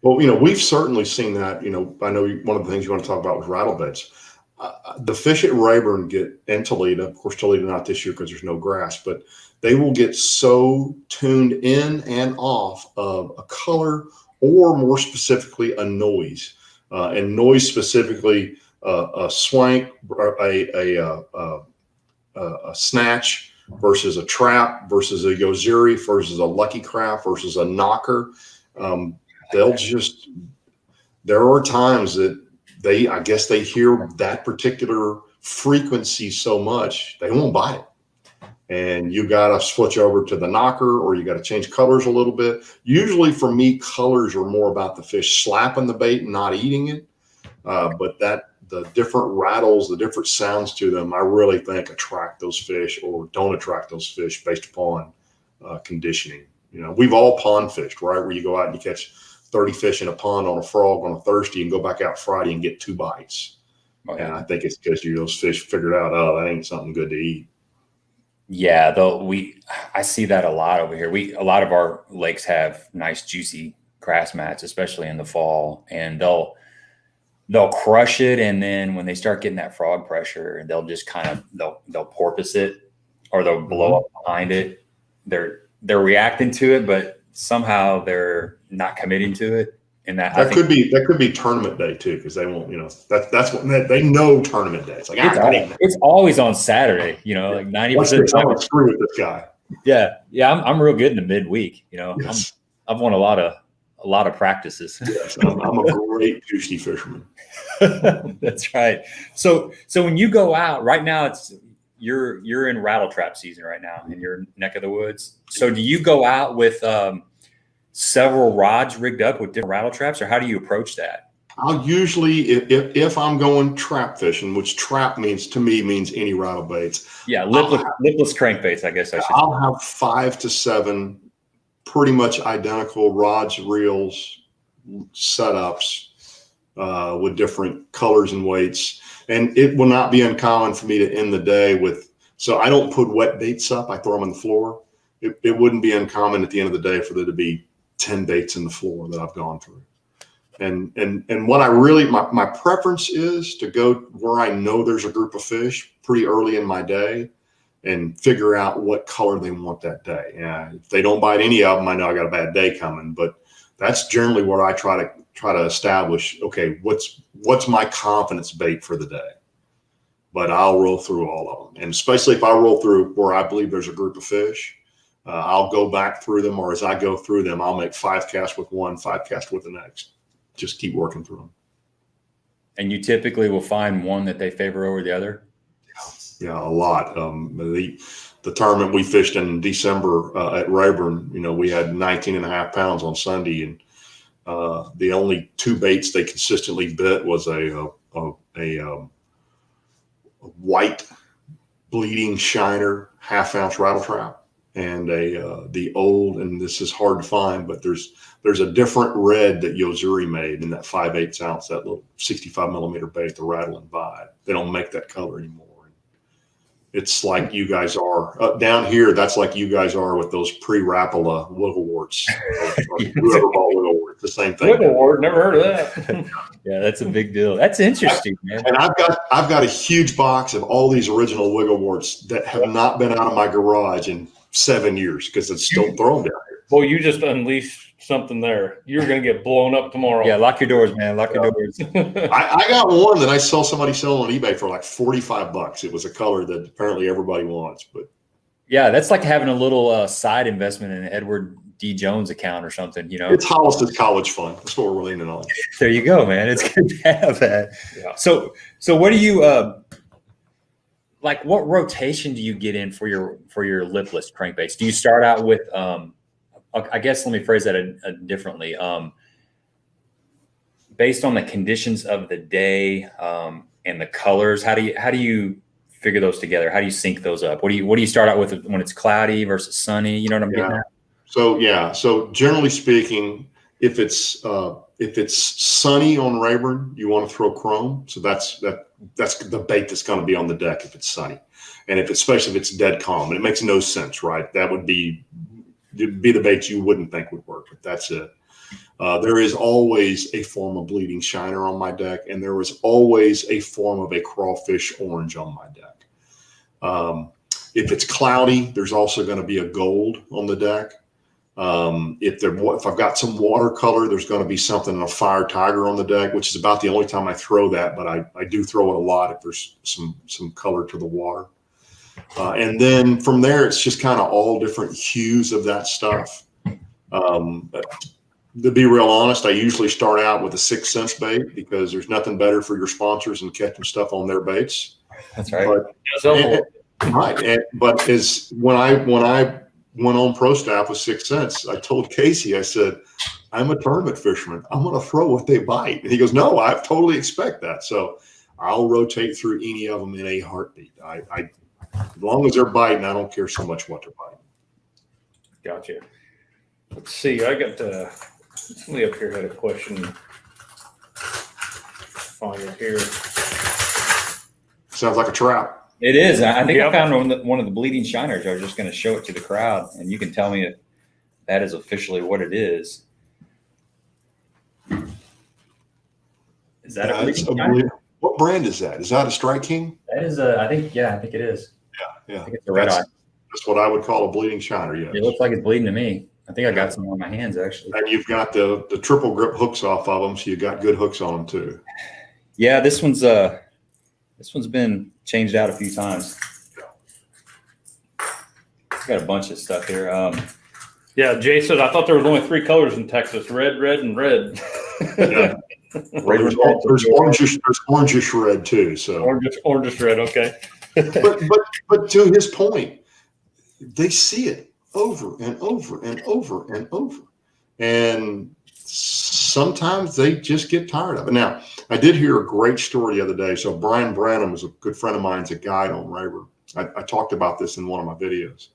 Well, we've certainly seen that. I know one of the things you want to talk about was rattle beds. The fish at Rayburn and Toledo, of course, Toledo not this year because there's no grass, but they will get so tuned in and off of a color, or more specifically, a noise. And noise specifically, a swank, a snatch versus a trap versus a yozuri versus a lucky craft versus a knocker. There are times that I guess they hear that particular frequency so much, they won't bite it. And you got to switch over to the knocker, or you got to change colors a little bit. Usually for me, colors are more about the fish slapping the bait and not eating it. But the different rattles, the different sounds to them, I really think attract those fish or don't attract those fish based upon conditioning. We've all pond fished, right? Where you go out and you catch 30 fish in a pond on a frog on a Thursday and go back out Friday and get 2 bites. Okay. And I think it's because those fish figured out, oh, that ain't something good to eat. Yeah, though I see that a lot over here. A lot of our lakes have nice juicy grass mats, especially in the fall, and they'll crush it, and then when they start getting that frog pressure, they'll just they'll porpoise it, or they'll blow up behind it. They're reacting to it, but somehow they're not committing to it. And that could be tournament day too, because they won't, that's what they know tournament day. It's like it's always on Saturday, like 90% of the time. Screw with this guy. Yeah. I'm real good in the midweek. Yes. I've won a lot of practices. Yes, I'm a great Tuesday fisherman. That's right. So when you go out right now, you're in rattle trap season right now in your neck of the woods. So do you go out with several rods rigged up with different rattle traps, or how do you approach that? I'll usually, if I'm going trap fishing, which trap means any rattle baits. Yeah, lipless crankbaits, I guess I should. I'll have 5 to 7 pretty much identical rods, reels, setups with different colors and weights. And it will not be uncommon for me to end the day with, so I don't put wet baits up, I throw them on the floor. It wouldn't be uncommon at the end of the day for there to be 10 baits in the floor that I've gone through. And what I really, my preference is to go where I know there's a group of fish pretty early in my day and figure out what color they want that day. If they don't bite any of them, I know I got a bad day coming, but that's generally where I try to establish, okay, what's my confidence bait for the day? But I'll roll through all of them. And especially if I roll through where I believe there's a group of fish, I'll go back through them, or as I go through them, I'll make 5 casts with one, 5 casts with the next. Just keep working through them. And you typically will find one that they favor over the other? Yeah, a lot. The tournament we fished in December at Rayburn, we had 19.5 pounds on Sunday, and the only 2 baits they consistently bit was a white bleeding shiner 1/2 ounce rattle trap, and the old, and this is hard to find, but there's a different red that Yozuri made in that 5/8 ounce, that little 65 millimeter bait, the Rattle and Vibe. They don't make that color anymore. It's like you guys are down here. That's like you guys are with those pre-Rapala wiggle warts. Whoever bought wiggle warts, the same thing. Wiggle wart, never heard of that. Yeah, that's a big deal. That's interesting, man. And I've got a huge box of all these original wiggle warts that have not been out of my garage in 7 years because it's still thrown down here. Well, you just unleashed something there. You're going to get blown up tomorrow. Yeah, lock your doors, man. Lock your doors. I got one that I saw somebody selling on eBay for like $45. It was a color that apparently everybody wants. But yeah, that's like having a little side investment in an Edward D. Jones account or something. It's Hollis's college fund. That's what we're leaning on. There you go, man. It's good to have that. Yeah. So what do you like? What rotation do you get in for your lipless crankbaits? Do you start out with I guess let me phrase that differently. Based on the conditions of the day and the colors, how do you figure those together? How do you sync those up? What do you start out with when it's cloudy versus sunny? You know what I'm getting at? So generally speaking, if it's sunny on Rayburn, you want to throw chrome. So that's the bait that's going to be on the deck if it's sunny, and especially if it's dead calm. And it makes no sense, right? That would be the bait you wouldn't think would work, but that's it. There is always a form of bleeding shiner on my deck, and there is always a form of a crawfish orange on my deck. If it's cloudy, there's also going to be a gold on the deck. If I've got some watercolor, there's going to be something in a fire tiger on the deck, which is about the only time I throw that, but I do throw it a lot if there's some color to the water. And then from there, it's just kind of all different hues of that stuff. To be real honest, I usually start out with a 6 cents bait because there's nothing better for your sponsors than catching stuff on their baits. That's right. But when I went on pro staff with 6 cents, I told Casey, I said, I'm a tournament fisherman. I'm going to throw what they bite. And he goes, no, I totally expect that. So I'll rotate through any of them in a heartbeat. As long as they're biting, I don't care so much what they're biting. Gotcha. Let's see. I got somebody up here had a question. Find it here. Sounds like a trap. It is. I think I found one of the bleeding shiners. I was just going to show it to the crowd, and you can tell me if that is officially what it is. Is that a bleeding shiner? What brand is that? Is that a Strike King? That is I think it is. Yeah. I think it's a red eye. That's what I would call a bleeding shiner. Yeah. It looks like it's bleeding to me. I think I got some on my hands actually. And you've got the triple grip hooks off of them, so you got good hooks on them too. Yeah, this one's been changed out a few times. It's got a bunch of stuff here. Yeah, Jay said I thought there was only 3 colors in Texas: red, red, and red. Yeah. Well, there's orangish red too. So orangish red. Okay. but to his point, they see it over and over and over and over, and sometimes they just get tired of it. Now, I did hear a great story the other day. So Brian Branham is a good friend of mine. He's a guide on Rayburn. I talked about this in one of my videos,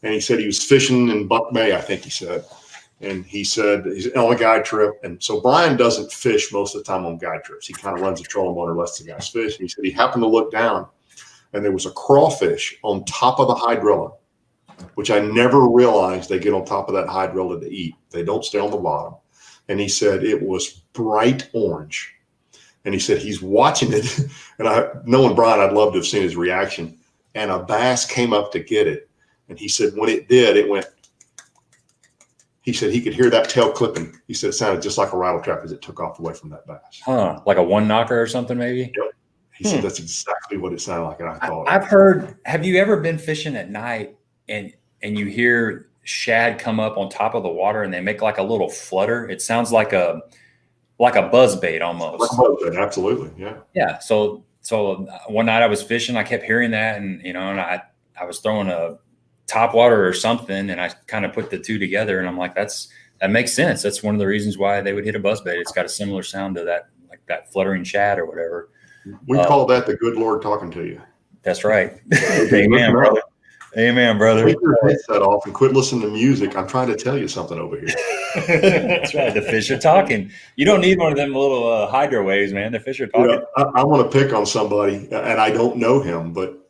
and he said he was fishing in Buck Bay, I think he said. And he said he's on a guide trip. And so Brian doesn't fish most of the time on guide trips. He kind of runs a trolling motor, lets the guys fish. And he said he happened to look down, and there was a crawfish on top of the hydrilla, which I never realized they get on top of that hydrilla to eat. They don't stay on the bottom. And he said it was bright orange. And he said he's watching it. And knowing Brian, I'd love to have seen his reaction. And a bass came up to get it. And he said when it did, it went. He said he could hear that tail clipping. He said it sounded just like a rattle trap as it took off away from that bass. Huh? Like a one knocker or something, maybe? Yep. He said that's exactly what it sounded like. And I thought, I've heard. Have you ever been fishing at night and you hear shad come up on top of the water and they make like a little flutter? It sounds like a buzz bait almost. Like a buzz bait, absolutely, yeah. Yeah. So one night I was fishing, I kept hearing that, and and I was throwing a top water or something, and I kind of put the two together, and I'm like, that makes sense. That's one of the reasons why they would hit a buzz bait. It's got a similar sound to that, like that fluttering shad or whatever. We call that the good Lord talking to you. That's right. Amen, brother. Amen, brother. Take your headset off and quit listening to music. I'm trying to tell you something over here. That's right. The fish are talking. You don't need one of them little hydro waves, man. The fish are talking. I want to pick on somebody, and I don't know him, but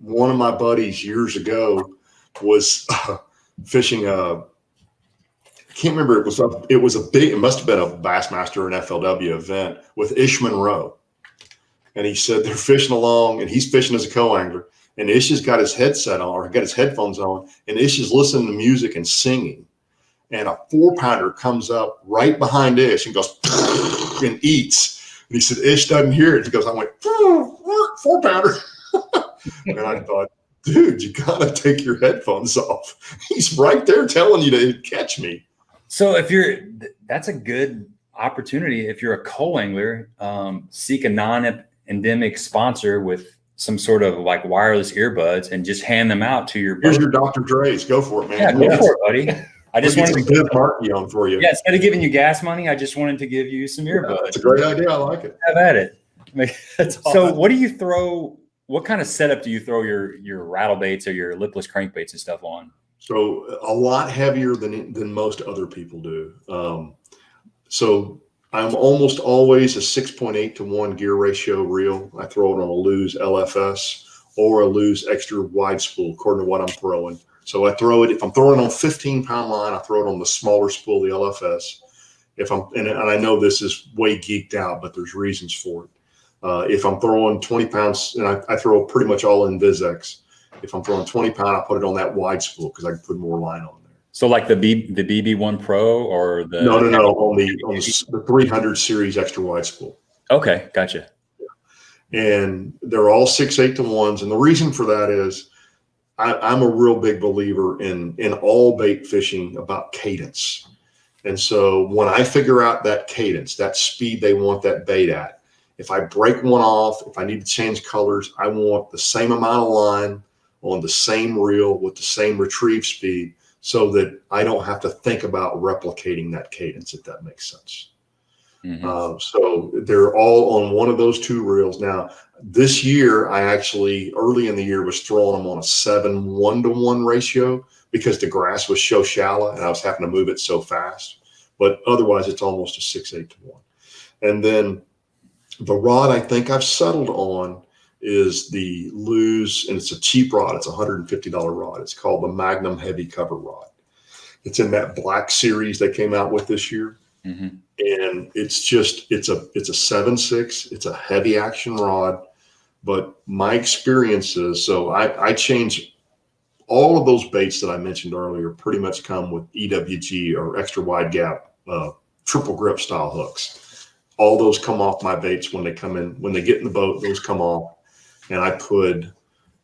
one of my buddies years ago was fishing I can't remember. It must have been a Bassmaster or an FLW event with Ish Monroe. And he said they're fishing along, and he's fishing as a co-angler. And Ish has got his headset on, or got his headphones on, and Ish is listening to music and singing. And a 4-pounder comes up right behind Ish and goes and eats. And he said Ish doesn't hear it. He goes, I went 4-pounder. And I thought, dude, you gotta take your headphones off. He's right there telling you to catch me. So that's a good opportunity. If you're a co-angler, seek a non-endemic sponsor with some sort of like wireless earbuds and just hand them out to your buddy. Here's your Dr. Dre's. Go for it, man. Yeah, go for it, buddy. I just wanted to give marketing on for you. Yeah, instead of giving you gas money, I just wanted to give you some earbuds. That's a great idea. I like it. Have at it. So what do you throw? What kind of setup do you throw your rattle baits or your lipless crankbaits and stuff on? So a lot heavier than most other people do. So I'm almost always a 6.8 to 1 gear ratio reel. I throw it on a Lew's LFS or a Lew's extra wide spool, according to what I'm throwing. So I throw it, if I'm throwing it on 15-pound line, I throw it on the smaller spool, the LFS. if I'm, and I know this is way geeked out, but there's reasons for it. If I'm throwing 20 pounds, and I throw pretty much all in VizX. If I'm throwing 20 pound, I put it on that wide spool because I can put more line on there. So like the BB1 Pro or the no, on the 300 series extra wide spool. Okay, gotcha. And they're all 6/8 to 1s, and the reason for that is I'm a real big believer in all bait fishing about cadence. And so when I figure out that cadence, that speed they want that bait at, if I break one off, if I need to change colors, I want the same amount of line on the same reel with the same retrieve speed so that I don't have to think about replicating that cadence, if that makes sense. Mm-hmm. So they're all on one of those 2 reels. Now, this year, I actually, early in the year, was throwing them on a 7:1 ratio because the grass was so shallow and I was having to move it so fast. But otherwise, it's almost a 6/8 to 1. And then the rod I think I've settled on is the Lew's, and it's a cheap rod. It's a $150 rod. It's called the Magnum Heavy Cover Rod. It's in that black series they came out with this year. Mm-hmm. And it's just, it's a 7/6. It's a heavy action rod. But my experience is, so I change all of those baits that I mentioned earlier pretty much come with EWG or extra wide gap, triple grip style hooks. All those come off my baits when they come in, when they get in the boat, those come off. And I put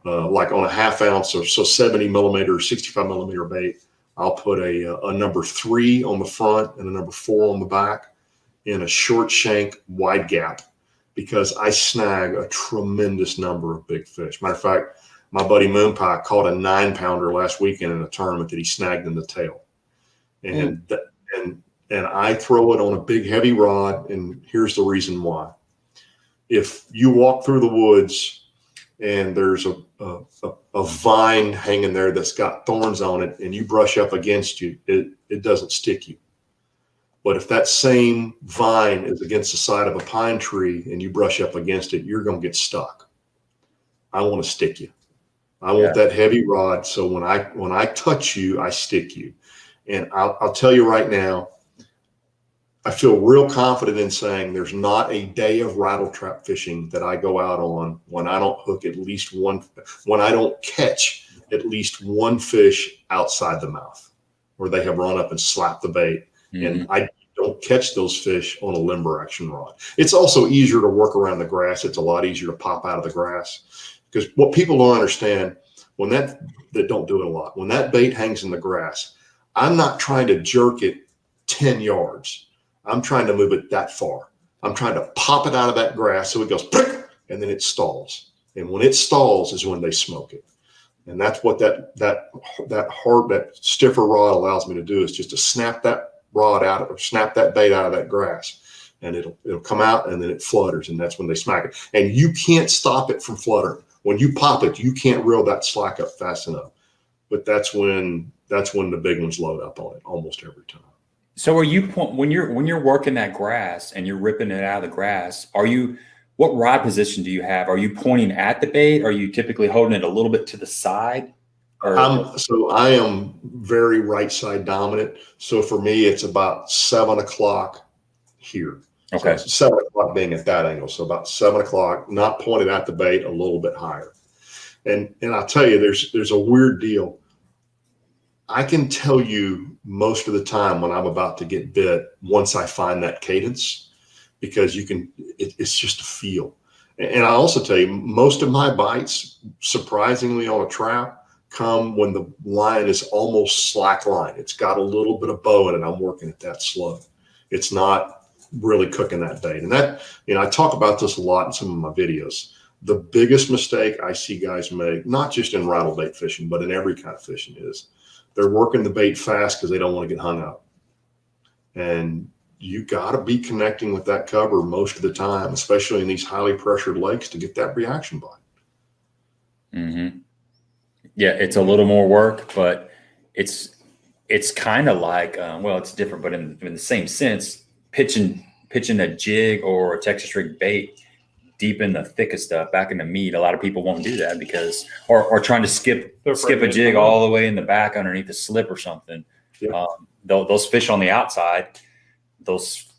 like on a 1/2 ounce or so 70 millimeter, 65 millimeter bait, I'll put a number 3 on the front and a number 4 on the back in a short shank wide gap, because I snag a tremendous number of big fish. Matter of fact, my buddy Moonpie caught a 9-pounder last weekend in a tournament that he snagged in the tail. And and I throw it on a big heavy rod, and here's the reason why. If you walk through the woods and there's a vine hanging there that's got thorns on it and you brush up against you, it doesn't stick you. But if that same vine is against the side of a pine tree and you brush up against it, you're going to get stuck. I want to stick you. I want that heavy rod. So when I touch you, I stick you. And I'll tell you right now, I feel real confident in saying there's not a day of rattle trap fishing that I go out on when I don't hook at least one, when I don't catch at least one fish outside the mouth where they have run up and slapped the bait. Mm-hmm. And I don't catch those fish on a limber action rod. It's also easier to work around the grass. It's a lot easier to pop out of the grass, because what people don't understand, when that don't do it a lot, when that bait hangs in the grass, I'm not trying to jerk it 10 yards. I'm trying to move it that far. I'm trying to pop it out of that grass so it goes, and then it stalls. And when it stalls is when they smoke it. And that's what that stiffer rod allows me to do, is just to snap that rod out, or snap that bait out of that grass, and it'll come out, and then it flutters, and that's when they smack it. And you can't stop it from fluttering. When you pop it, you can't reel that slack up fast enough. But that's when the big ones load up on it almost every time. So are you, when you're working that grass and you're ripping it out of the grass, what rod position do you have? Are you pointing at the bait? Are you typically holding it a little bit to the side? So I am very right side dominant. So for me, it's about 7 o'clock here. Okay. So 7 o'clock being at that angle. So about 7 o'clock, not pointed at the bait, a little bit higher. And I'll tell you, there's a weird deal. I can tell you most of the time when I'm about to get bit once I find that cadence, because it's just a feel. And I also tell you, most of my bites, surprisingly on a trap, come when the line is almost slack line. It's got a little bit of bow in it. I'm working it that slow. It's not really cooking that bait. And that, I talk about this a lot in some of my videos. The biggest mistake I see guys make, not just in rattle bait fishing, but in every kind of fishing, is they're working the bait fast because they don't want to get hung up. And you got to be connecting with that cover most of the time, especially in these highly pressured lakes, to get that reaction bite. Mm-hmm. Yeah, it's a little more work, but it's kind of like, well, it's different, but in the same sense, pitching a jig or a Texas rig bait deep in the thickest stuff, back in the meat. A lot of people won't do that because, or trying to skip a jig all the way in the back underneath the slip or something. Yeah. Those fish on the outside, those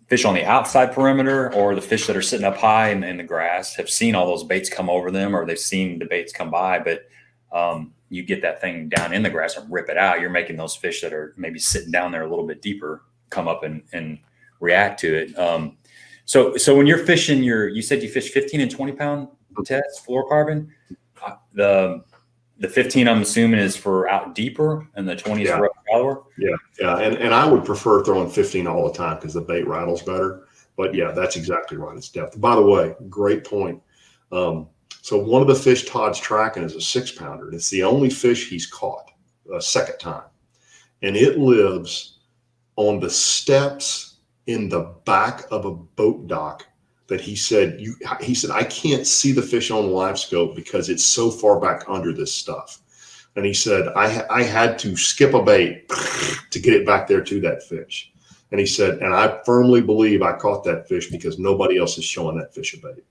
fish on the outside perimeter, or the fish that are sitting up high in the grass have seen all those baits come over them, or they've seen the baits come by. But you get that thing down in the grass and rip it out, you're making those fish that are maybe sitting down there a little bit deeper come up and react to it. So when you're fishing you said you fish 15 and 20 pound tests, fluorocarbon. The 15, I'm assuming, is for out deeper, and the 20 is for up shallower. Yeah. And I would prefer throwing 15 all the time because the bait rattles better. But yeah, that's exactly right. It's depth. By the way, great point. So one of the fish Todd's tracking is a 6-pounder. It's the only fish he's caught a second time. And it lives on the steps in the back of a boat dock that he said, I can't see the fish on live scope because it's so far back under this stuff. And he said, I had to skip a bait to get it back there to that fish. And he said, and I firmly believe I caught that fish because nobody else is showing that fish a bait.